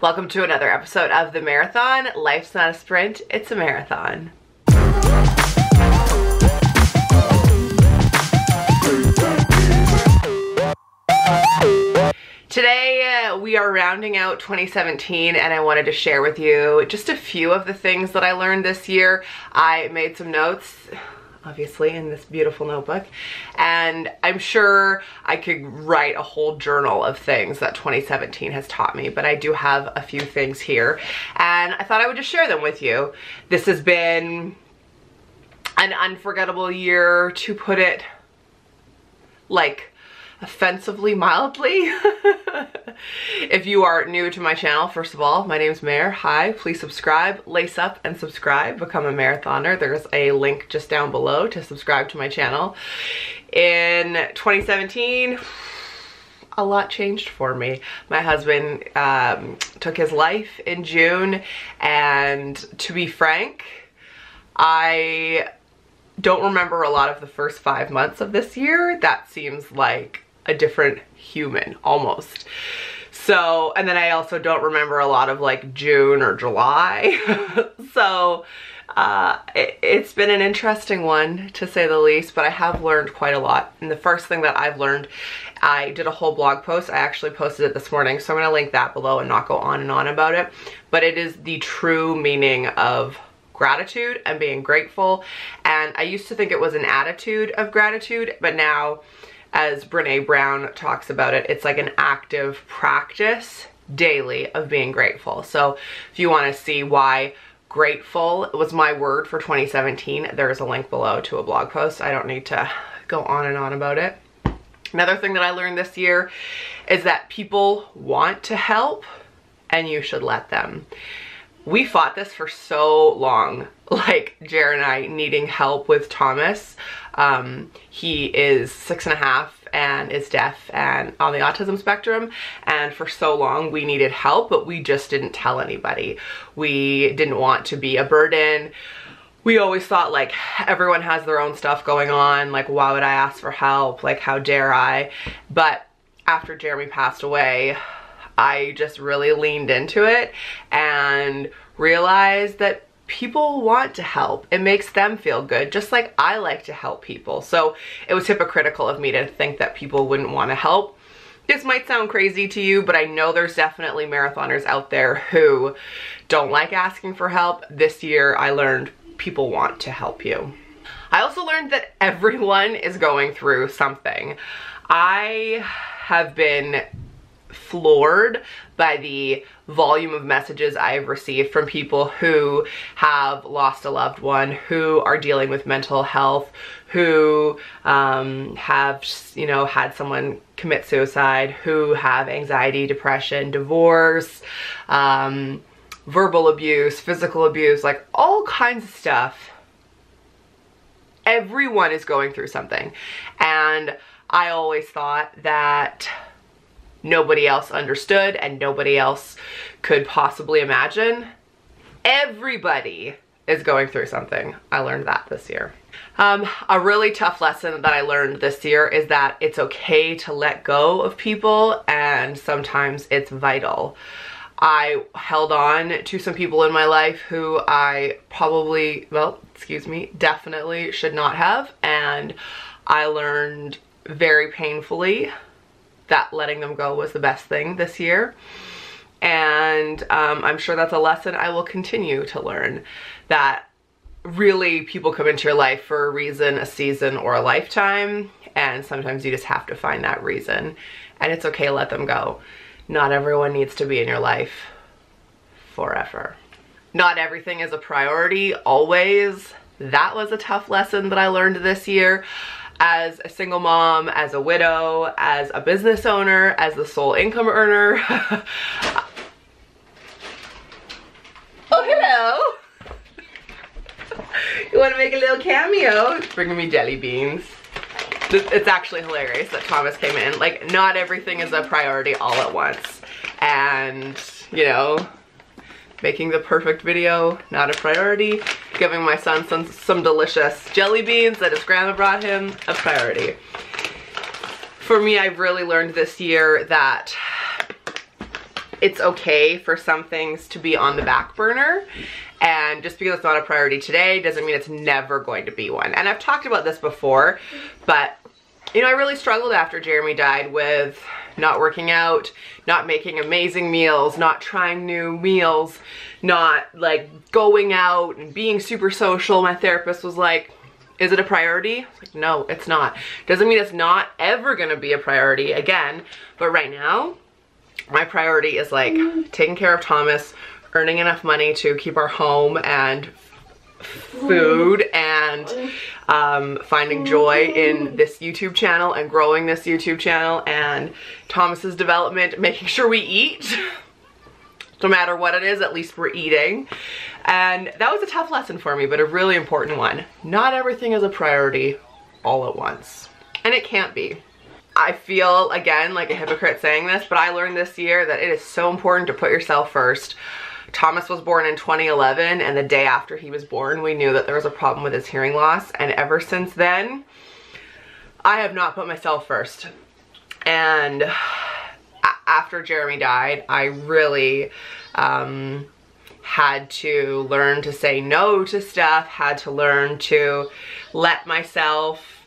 Welcome to another episode of The Marathon. Life's not a sprint, it's a marathon. Today we are rounding out 2017 and I wanted to share with you just a few of the things that I learned this year. I made some notes, obviously, in this beautiful notebook, and I'm sure I could write a whole journal of things that 2017 has taught me, but I do have a few things here and I thought I would just share them with you. This has been an unforgettable year, to put it like offensively mildly. If you are new to my channel, first of all, my name's Mare. Hi, please subscribe, lace up and subscribe, become a marathoner. There's a link just down below to subscribe to my channel. In 2017, a lot changed for me. My husband took his life in June, and to be frank, I don't remember a lot of the first 5 months of this year. That seems like a different human almost. So, and then I also don't remember a lot of like June or July. So it's been an interesting one, to say the least, but I have learned quite a lot. And the first thing that I've learned, I did a whole blog post. I actually posted it this morning, so I'm gonna link that below and not go on and on about it. But it is the true meaning of gratitude and being grateful. And I used to think it was an attitude of gratitude, but now, as Brene Brown talks about it, it's like an active practice daily of being grateful. So if you want to see why grateful was my word for 2017, there's a link below to a blog post. I don't need to go on and on about it. Another thing that I learned this year is that people want to help and you should let them. We fought this for so long, like Jer and I needing help with Thomas. He is 6.5 and is deaf and on the autism spectrum, and for so long we needed help, but we just didn't tell anybody. We didn't want to be a burden. We always thought like everyone has their own stuff going on, like why would I ask for help, like how dare I? But after Jeremy passed away, I just really leaned into it and realized that people want to help. It makes them feel good, just like I like to help people. So it was hypocritical of me to think that people wouldn't want to help. This might sound crazy to you, but I know there's definitely marathoners out there who don't like asking for help. This year I learned people want to help you. I also learned that everyone is going through something. I have been floored by the volume of messages I've received from people who have lost a loved one, who are dealing with mental health, who have, you know, had someone commit suicide, who have anxiety, depression, divorce, verbal abuse, physical abuse, like all kinds of stuff. Everyone is going through something. And I always thought that nobody else understood and nobody else could possibly imagine. Everybody is going through something. I learned that this year. A really tough lesson that I learned this year is that it's okay to let go of people, and sometimes it's vital. I held on to some people in my life who I probably, well, excuse me, definitely should not have, and I learned very painfully that letting them go was the best thing this year. And I'm sure that's a lesson I will continue to learn, that really people come into your life for a reason, a season, or a lifetime, and sometimes you just have to find that reason, and it's okay to let them go. Not everyone needs to be in your life forever. Not everything is a priority always. That was a tough lesson that I learned this year. As a single mom, as a widow, as a business owner, as the sole income earner. Oh, hello. You want to make a little cameo? It's bringing me jelly beans. It's actually hilarious that Thomas came in. Like, not everything is a priority all at once. And, you know, making the perfect video, not a priority. Giving my son some delicious jelly beans that his grandma brought him, a priority. For me, I've really learned this year that it's okay for some things to be on the back burner. And just because it's not a priority today doesn't mean it's never going to be one. And I've talked about this before, but you know, I really struggled after Jeremy died with not working out, not making amazing meals, not trying new meals, not like going out and being super social. My therapist was like, is it a priority? I was like, no, it's not. Doesn't mean it's not ever gonna be a priority again, but right now, my priority is like taking care of Thomas, earning enough money to keep our home and food, and finding joy in this YouTube channel and growing this YouTube channel, and Thomas's development, making sure we eat. No matter what it is, at least we're eating. And that was a tough lesson for me, but a really important one. Not everything is a priority all at once. And it can't be. I feel, again, like a hypocrite saying this, but I learned this year that it is so important to put yourself first. Thomas was born in 2011, and the day after he was born, we knew that there was a problem with his hearing loss. And ever since then, I have not put myself first. And after Jeremy died, I really had to learn to say no to stuff, had to learn to let myself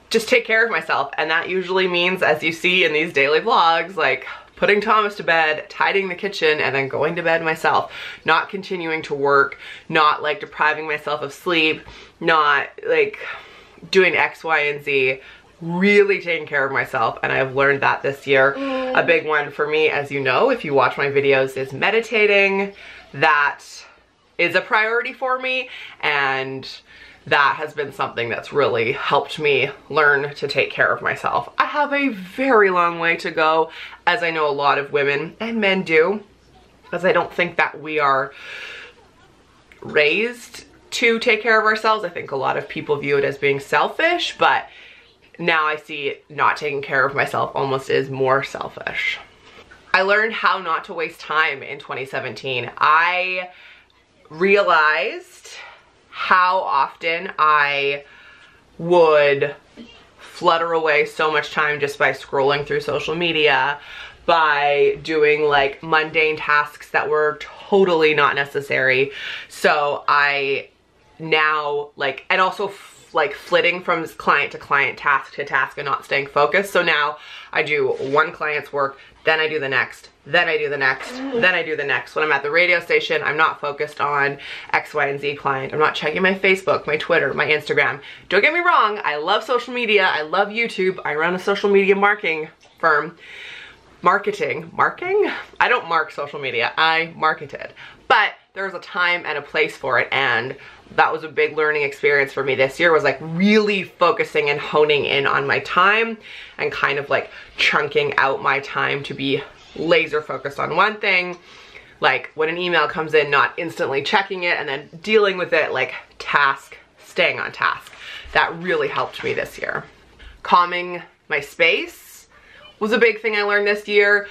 just take care of myself. And that usually means, as you see in these daily vlogs, like putting Thomas to bed, tidying the kitchen, and then going to bed myself. Not continuing to work, not like depriving myself of sleep, not like doing X, Y, and Z. Really taking care of myself, and I've learned that this year. A big one for me, as you know, if you watch my videos, is meditating. That is a priority for me, and that has been something that's really helped me learn to take care of myself. I have a very long way to go, as I know a lot of women and men do, as I don't think that we are raised to take care of ourselves. I think a lot of people view it as being selfish, but now I see not taking care of myself almost is more selfish. I learned how not to waste time in 2017. I realized how often I would flutter away so much time just by scrolling through social media, by doing like mundane tasks that were totally not necessary. So I now like, and also like flitting from client to client, task to task, and not staying focused. So now I do one client's work, then I do the next, then I do the next, then I do the next. When I'm at the radio station, I'm not focused on X, Y, and Z client. I'm not checking my Facebook, my Twitter, my Instagram. Don't get me wrong, I love social media, I love YouTube, I run a social media marketing firm. Marketing? I don't mark social media, I market it. But there's a time and a place for it, and that was a big learning experience for me this year, was like really focusing and honing in on my time and kind of like chunking out my time to be laser focused on one thing. Like when an email comes in, not instantly checking it and then dealing with it, like task, staying on task. That really helped me this year. Calming my space was a big thing I learned this year.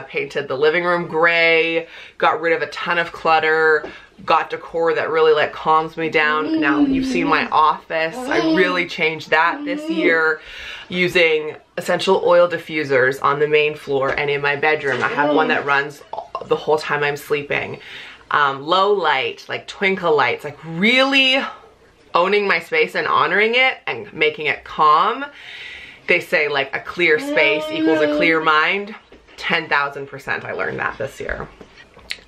Painted the living room gray, got rid of a ton of clutter, got decor that really like calms me down. Now you've seen my office. I really changed that this year, using essential oil diffusers on the main floor and in my bedroom. I have one that runs the whole time I'm sleeping. Low light, like twinkle lights, like really owning my space and honoring it and making it calm. They say like a clear space equals a clear mind. 10,000% I learned that this year.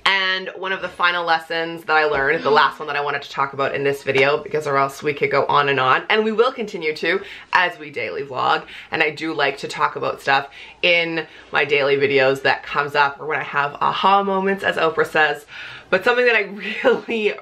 And one of the final lessons that I learned, the last one that I wanted to talk about in this video, because or else we could go on, and we will continue to as we daily vlog. And I do like to talk about stuff in my daily videos that comes up, or when I have aha moments, as Oprah says. But something that I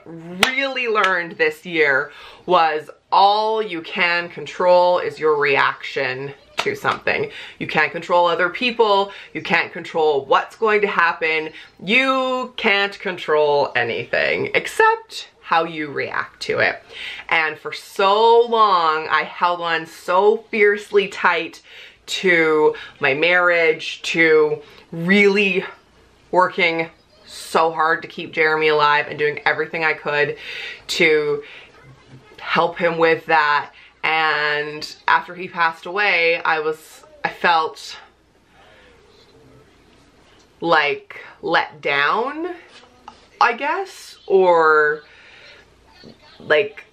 really learned this year was all you can control is your reaction to something. You can't control other people. You can't control what's going to happen. You can't control anything except how you react to it. And for so long, I held on so fiercely tight to my marriage, to really working so hard to keep Jeremy alive and doing everything I could to help him with that. And after he passed away, I felt like let down, I guess, or like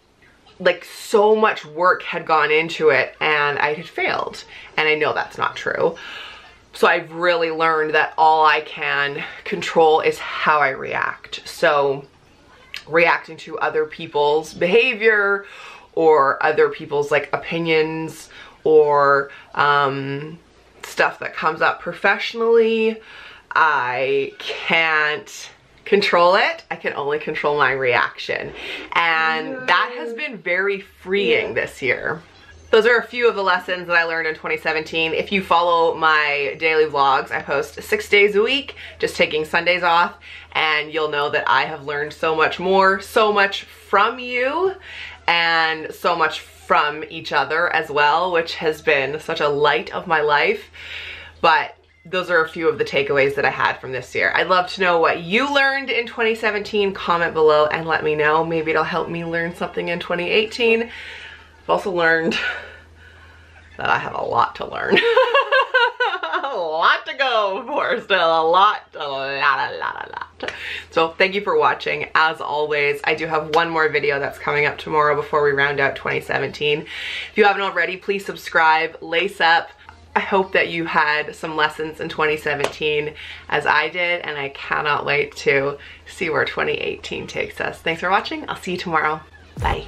so much work had gone into it and I had failed. And I know that's not true. So I've really learned that all I can control is how I react. So reacting to other people's behavior or other people's like opinions or stuff that comes up professionally, I can't control it. I can only control my reaction. And that has been very freeing this year. Those are a few of the lessons that I learned in 2017. If you follow my daily vlogs, I post 6 days a week, just taking Sundays off, and you'll know that I have learned so much more, so much from you, and so much from each other as well, which has been such a light of my life. But those are a few of the takeaways that I had from this year. I'd love to know what you learned in 2017. Comment below and let me know. Maybe it'll help me learn something in 2018. I've also learned that I have a lot to learn. A lot to go for still, a lot. So thank you for watching. As always, I do have one more video that's coming up tomorrow before we round out 2017. If you haven't already, please subscribe, lace up. I hope that you had some lessons in 2017 as I did, and I cannot wait to see where 2018 takes us. Thanks for watching. I'll see you tomorrow. Bye.